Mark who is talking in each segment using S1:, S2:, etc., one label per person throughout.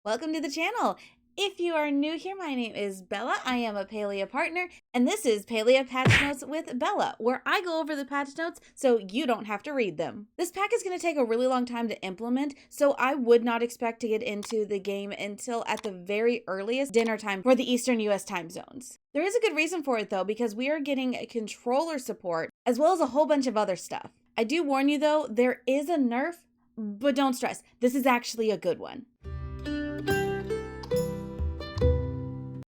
S1: Welcome to the channel. If you are new here, my name is Bella. I am a Palia partner, and this is Palia Patch Notes with Bella, where I go over the patch notes so you don't have to read them. This pack is going to take a really long time to implement, so I would not expect to get into the game until at the very earliest dinner time for the Eastern US time zones. There is a good reason for it though, because we are getting controller support as well as a whole bunch of other stuff. I do warn you though, there is a nerf, but don't stress. This is actually a good one.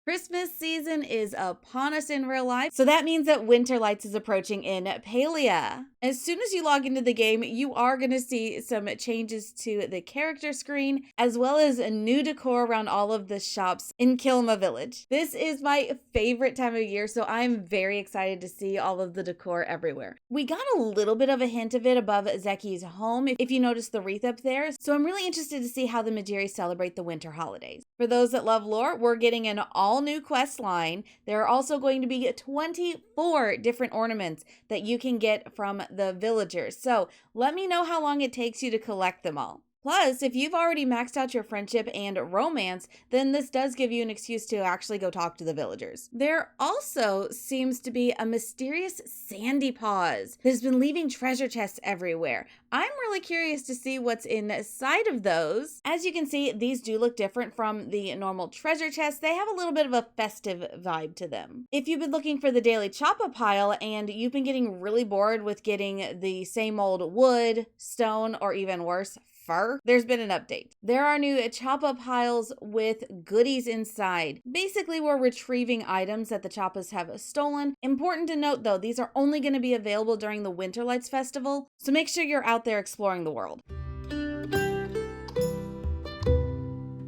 S1: Christmas season is upon us in real life, so that means that Winterlights is approaching in Palia. As soon as you log into the game, you are going to see some changes to the character screen, as well as a new decor around all of the shops in Kilma Village. This is my favorite time of year, so I'm very excited to see all of the decor everywhere. We got a little bit of a hint of it above Zeki's home, if you notice the wreath up there, so I'm really interested to see how the Majiri celebrate the winter holidays. For those that love lore, we're getting an all new quest line. There are also going to be 24 different ornaments that you can get from the villagers. So let me know how long it takes you to collect them all. Plus, if you've already maxed out your friendship and romance, then this does give you an excuse to actually go talk to the villagers. There also seems to be a mysterious sandy paws that has been leaving treasure chests everywhere. I'm really curious to see what's inside of those. As you can see, these do look different from the normal treasure chests. They have a little bit of a festive vibe to them. If you've been looking for the daily choppa pile and you've been getting really bored with getting the same old wood, stone, or even worse, fur, there's been an update. There are new choppa piles with goodies inside. Basically, we're retrieving items that the choppas have stolen. Important to note though, these are only going to be available during the Winterlights Festival, so make sure you're out there exploring the world.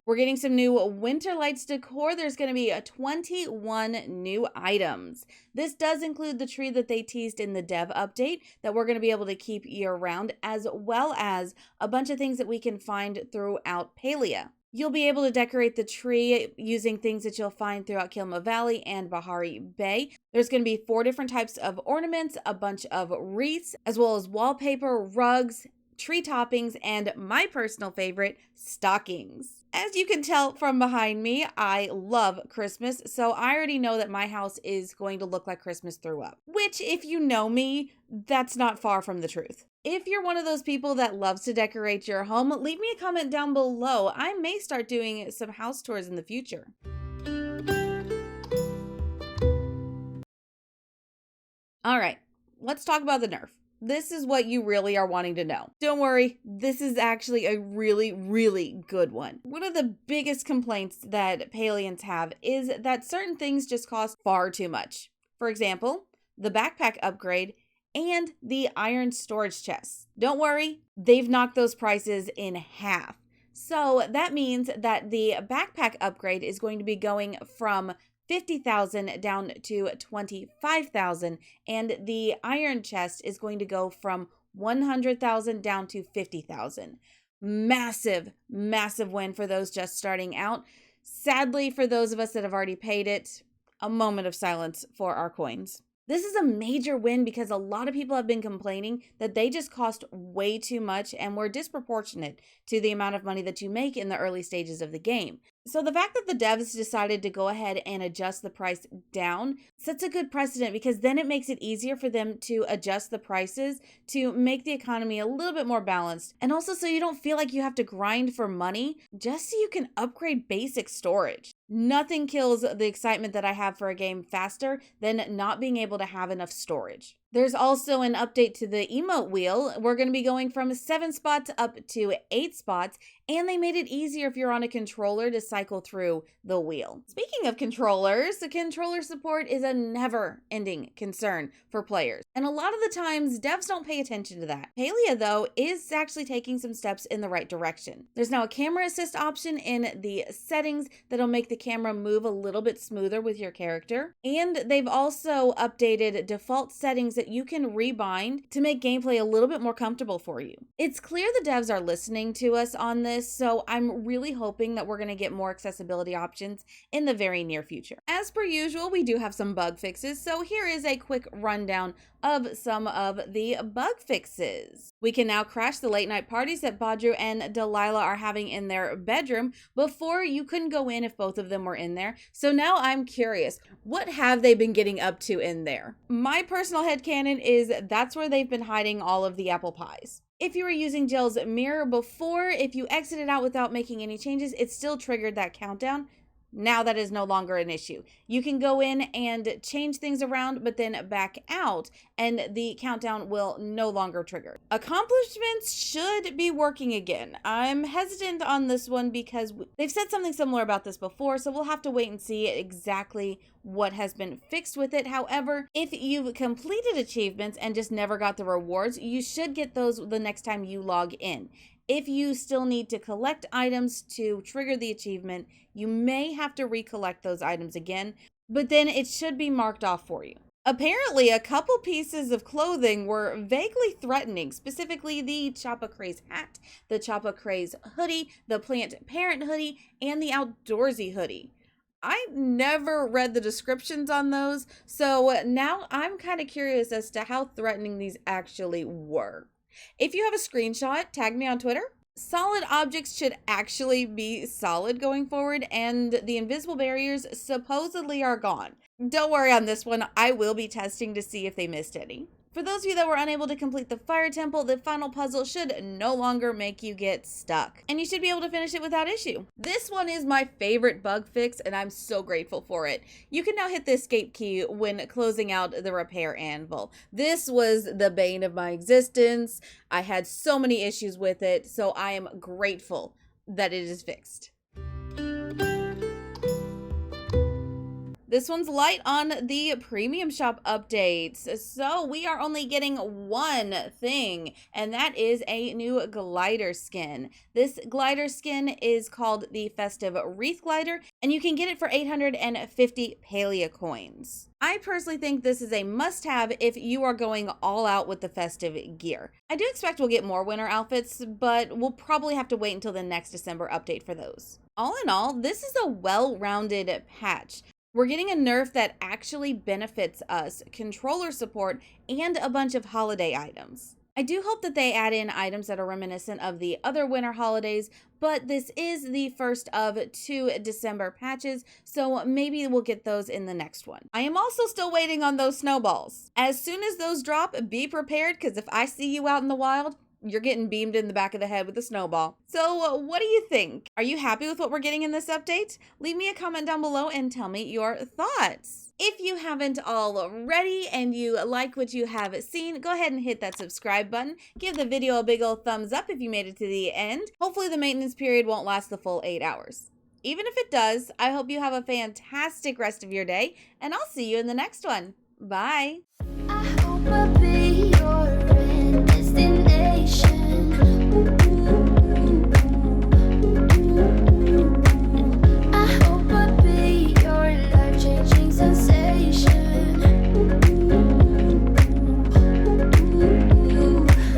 S1: We're getting some new Winterlights decor. There's going to be 21 new items. This does include the tree that they teased in the dev update that we're going to be able to keep year round, as well as a bunch of things that we can find throughout Palia. You'll be able to decorate the tree using things that you'll find throughout Kilma Valley and Bahari Bay. There's going to be 4 different types of ornaments, a bunch of wreaths, as well as wallpaper, rugs, tree toppings, and my personal favorite, stockings. As you can tell from behind me, I love Christmas, so I already know that my house is going to look like Christmas throughout. Which, if you know me, that's not far from the truth. If you're one of those people that loves to decorate your home, leave me a comment down below. I may start doing some house tours in the future. All right, let's talk about the Nerf. This is what you really are wanting to know. Don't worry, this is actually a really, really good one. One of the biggest complaints that Palians have is that certain things just cost far too much. For example, the backpack upgrade and the iron storage chests. Don't worry, they've knocked those prices in half. So that means that the backpack upgrade is going to be going from 50,000 down to 25,000, and the iron chest is going to go from 100,000 down to 50,000. Massive, massive win for those just starting out. Sadly, for those of us that have already paid it, a moment of silence for our coins. This is a major win because a lot of people have been complaining that they just cost way too much and were disproportionate to the amount of money that you make in the early stages of the game. So the fact that the devs decided to go ahead and adjust the price down sets a good precedent, because then it makes it easier for them to adjust the prices to make the economy a little bit more balanced. And also so you don't feel like you have to grind for money just so you can upgrade basic storage. Nothing kills the excitement that I have for a game faster than not being able to have enough storage. There's also an update to the emote wheel. We're going to be going from 7 spots up to 8 spots, and they made it easier if you're on a controller to cycle through the wheel. Speaking of controllers, the controller support is a never-ending concern for players, and a lot of the times devs don't pay attention to that. Palia, though, is actually taking some steps in the right direction. There's now a camera assist option in the settings that'll make the camera move a little bit smoother with your character, and they've also updated default settings that you can rebind to make gameplay a little bit more comfortable for you. It's clear the devs are listening to us on this, so I'm really hoping that we're going to get more accessibility options in the very near future. As per usual, we do have some bug fixes, so here is a quick rundown of some of the bug fixes. We can now crash the late night parties that Badru and Delilah are having in their bedroom. Before, you couldn't go in if both of them were in there. So now I'm curious, what have they been getting up to in there? My personal headcanon is that's where they've been hiding all of the apple pies. If you were using Jill's mirror before, if you exited out without making any changes, it still triggered that countdown. Now that is no longer an issue. You can go in and change things around, but then back out, and the countdown will no longer trigger. Accomplishments should be working again. I'm hesitant on this one because they've said something similar about this before, so we'll have to wait and see exactly what has been fixed with it. However, if you've completed achievements and just never got the rewards, you should get those the next time you log in. If you still need to collect items to trigger the achievement, you may have to recollect those items again, but then it should be marked off for you. Apparently, a couple pieces of clothing were vaguely threatening, specifically the Choppa Craze hat, the Choppa Craze hoodie, the Plant Parent hoodie, and the Outdoorsy hoodie. I never read the descriptions on those, so now I'm kind of curious as to how threatening these actually were. If you have a screenshot, tag me on Twitter. Solid objects should actually be solid going forward, and the invisible barriers supposedly are gone. Don't worry on this one, I will be testing to see if they missed any. For those of you that were unable to complete the fire temple, the final puzzle should no longer make you get stuck, and you should be able to finish it without issue. This one is my favorite bug fix, and I'm so grateful for it. You can now hit the escape key when closing out the repair anvil. This was the bane of my existence. I had so many issues with it, so I am grateful that it is fixed. This one's light on the premium shop updates. So we are only getting one thing, and that is a new glider skin. This glider skin is called the Festive Wreath Glider, and you can get it for 850 Palia coins. I personally think this is a must-have if you are going all out with the festive gear. I do expect we'll get more winter outfits, but we'll probably have to wait until the next December update for those. All in all, this is a well-rounded patch. We're getting a nerf that actually benefits us, controller support, and a bunch of holiday items. I do hope that they add in items that are reminiscent of the other winter holidays, but this is the first of 2 December patches, so maybe we'll get those in the next one. I am also still waiting on those snowballs. As soon as those drop, be prepared, because if I see you out in the wild, you're getting beamed in the back of the head with a snowball. So what do you think? Are you happy with what we're getting in this update? Leave me a comment down below and tell me your thoughts. If you haven't already and you like what you have seen, go ahead and hit that subscribe button. Give the video a big old thumbs up if you made it to the end. Hopefully the maintenance period won't last the full 8 hours. Even if it does, I hope you have a fantastic rest of your day, and I'll see you in the next one. Bye.